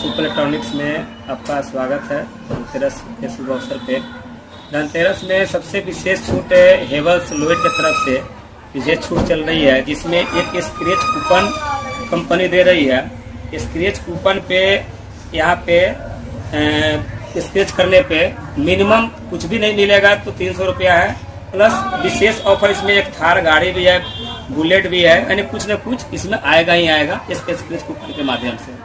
Super electronics में आपका स्वागत है। धनतेरस के शुभ अवसर पे धनतेरस में सबसे विशेष छूट हेवल्स लोएड की तरफ से विशेष छूट चल रही है, जिसमें एक स्क्रैच कूपन कंपनी दे रही है। स्क्रैच कूपन पे यहाँ पे स्क्रैच करने पे मिनिमम कुछ भी नहीं मिलेगा तो 300 रुपया है, प्लस विशेष ऑफर इसमें एक थार गाड़ी भी है, बुलेट भी है, यानी कुछ न कुछ इसमें आएगा ही आएगा इस स्क्रैच कूपन के माध्यम से।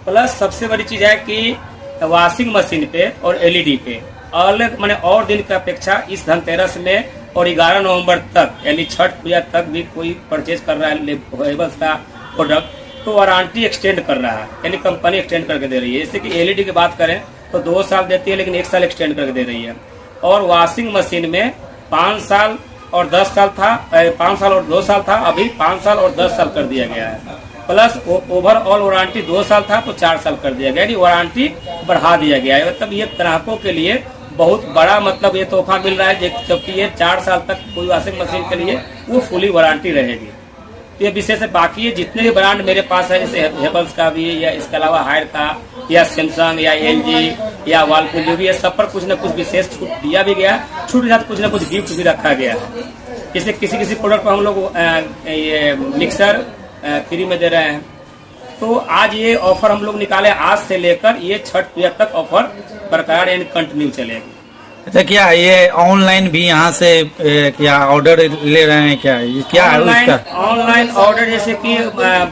प्लस सबसे बड़ी चीज़ है कि वॉशिंग मशीन पे और एलईडी पे अलग माने और दिन की अपेक्षा इस धनतेरस में और 11 नवंबर तक यानी छठ पूजा तक भी कोई परचेज कर रहा है हेवल्स का प्रोडक्ट तो वारंटी एक्सटेंड कर रहा है, यानी कंपनी एक्सटेंड करके दे रही है। जैसे कि एलईडी की बात करें तो 2 साल देती है, लेकिन 1 साल एक्सटेंड करके दे रही है। और वॉशिंग मशीन में 5 साल और 10 साल था, 5 साल और 2 साल था, अभी 5 साल और 10 साल कर दिया गया है। प्लस ओवरऑल वारंटी 2 साल था तो 4 साल कर दिया गया, यानी वारंटी बढ़ा दिया गया है। मतलब ये ग्राहकों के लिए बहुत बड़ा मतलब ये तोहफा मिल रहा है, जबकि ये 4 साल तक कोई वॉशिंग मशीन के लिए वो फुली वारंटी रहेगी। तो ये विशेष है। बाकी ये जितने भी ब्रांड मेरे पास है, जैसे हेवल्स का भी या इसके अलावा हायर का या सैमसंग या एलजी या वर्लपूल जो भी है, सब पर कुछ न कुछ विशेष छूट दिया भी गया, छूट के साथ कुछ न कुछ गिफ्ट भी रखा गया है। जैसे किसी प्रोडक्ट पर हम लोग ये मिक्सर फ्री में दे रहे हैं। तो आज ये ऑफर हम लोग निकाले, आज से लेकर ये छठ पूजा तक ऑफर बरकरार यानी कंटिन्यू चलेगी। अच्छा, क्या ये ऑनलाइन भी यहाँ से क्या ऑर्डर ले रहे हैं? क्या है उसका ऑनलाइन ऑर्डर? जैसे कि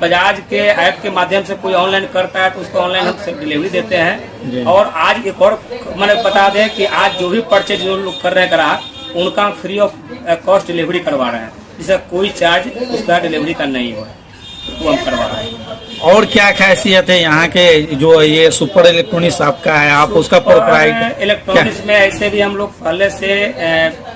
बजाज के ऐप के माध्यम से कोई ऑनलाइन करता है तो उसको ऑनलाइन हम डिलीवरी देते हैं। और आज एक और मैंने बता दें कि आज जो भी परचेज जो लोग कर रहे हैं ग्राहक, उनका फ्री ऑफ कॉस्ट डिलीवरी करवा रहे हैं, जिसका कोई चार्ज उसका डिलीवरी का नहीं हो, वो हम करवा रहे हैं। और क्या खासियत है यहाँ के जो ये सुपर इलेक्ट्रॉनिक्स आपका है, आप उसका प्रोप्राइटर? इलेक्ट्रॉनिक्स में ऐसे भी हम लोग पहले से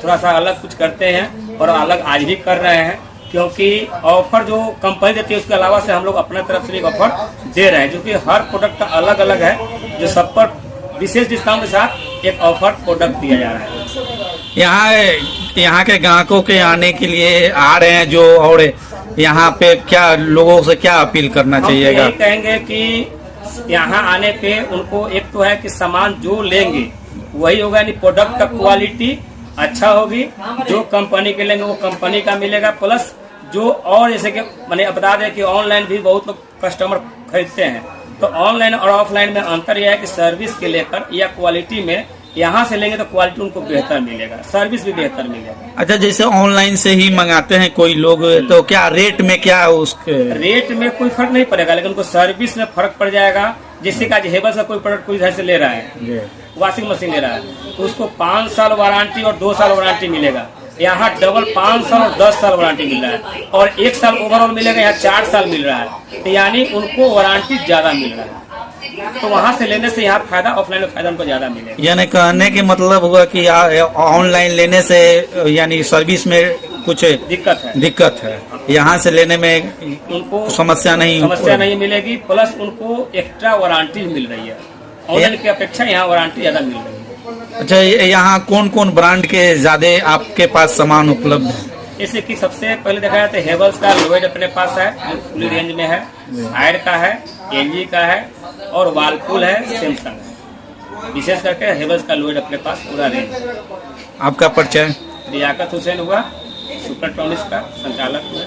थोड़ा सा अलग कुछ करते हैं और अलग आज भी कर रहे हैं, क्योंकि ऑफर जो कंपनी देती है उसके अलावा से हम लोग अपने तरफ से एक ऑफर दे रहे हैं, जो कि हर प्रोडक्ट का अलग अलग है, जो सब पर विशेष डिस्काउंट के साथ एक ऑफर प्रोडक्ट दिया जा रहा है। यहाँ के ग्राहकों के आने के लिए आ रहे हैं जो, और यहाँ पे क्या लोगों से क्या अपील करना चाहिएगा? हम कहेंगे कि यहाँ आने पे उनको एक तो है कि सामान जो लेंगे वही होगा, यानी प्रोडक्ट का क्वालिटी अच्छा होगी, जो कंपनी के लेंगे वो कंपनी का मिलेगा। प्लस जो और जैसे कि मैंने बता दें कि ऑनलाइन भी बहुत लोग कस्टमर खरीदते हैं, तो ऑनलाइन और ऑफलाइन में अंतर यह है कि सर्विस के लेकर या क्वालिटी में यहाँ से लेंगे तो क्वालिटी उनको बेहतर मिलेगा, सर्विस भी बेहतर मिलेगा। अच्छा, जैसे ऑनलाइन से ही मंगाते हैं कोई लोग, तो क्या रेट में क्या उसके? रेट में कोई फर्क नहीं पड़ेगा, लेकिन उनको सर्विस में फर्क पड़ जाएगा। जैसे कि आज हेवल्स का कोई प्रोडक्ट कोई घर से ले रहा है, वॉशिंग मशीन ले रहा है, तो उसको 5 साल वारंटी और 2 साल वारंटी मिलेगा। यहाँ डबल 5 साल और 10 साल वारंटी मिल रहा है, और 1 साल ओवरऑल मिलेगा, यहाँ 4 साल मिल रहा है, तो यानी उनको वारंटी ज्यादा मिल रहा है। तो वहाँ से लेने से यहाँ फायदा, ऑफलाइन में फायदा उनको ज्यादा मिलेगा। यानी कहने के मतलब हुआ कि ऑनलाइन लेने से यानी सर्विस में कुछ दिक्कत है, यहाँ से लेने में उनको समस्या नहीं मिलेगी। प्लस उनको एक्स्ट्रा वारंटी मिल रही है, ऑनलाइन की अपेक्षा यहाँ वारंटी ज्यादा मिल रही है। अच्छा, यहाँ कौन कौन ब्रांड के ज्यादा आपके पास सामान उपलब्ध है? जैसे कि सबसे पहले देखा जाए तो हेवल्स का लोएड अपने पास है, जो फुल रेंज में है, हायर का है, एलजी का है, और वर्लपूल है, सैमसंग है। विशेष करके हेवल्स का लोएड अपने पास पूरा रेंज। आपका परिचय? लियाकत हुसैन हुआ, सुपर इलेक्ट्रॉनिक्स का संचालक हुआ।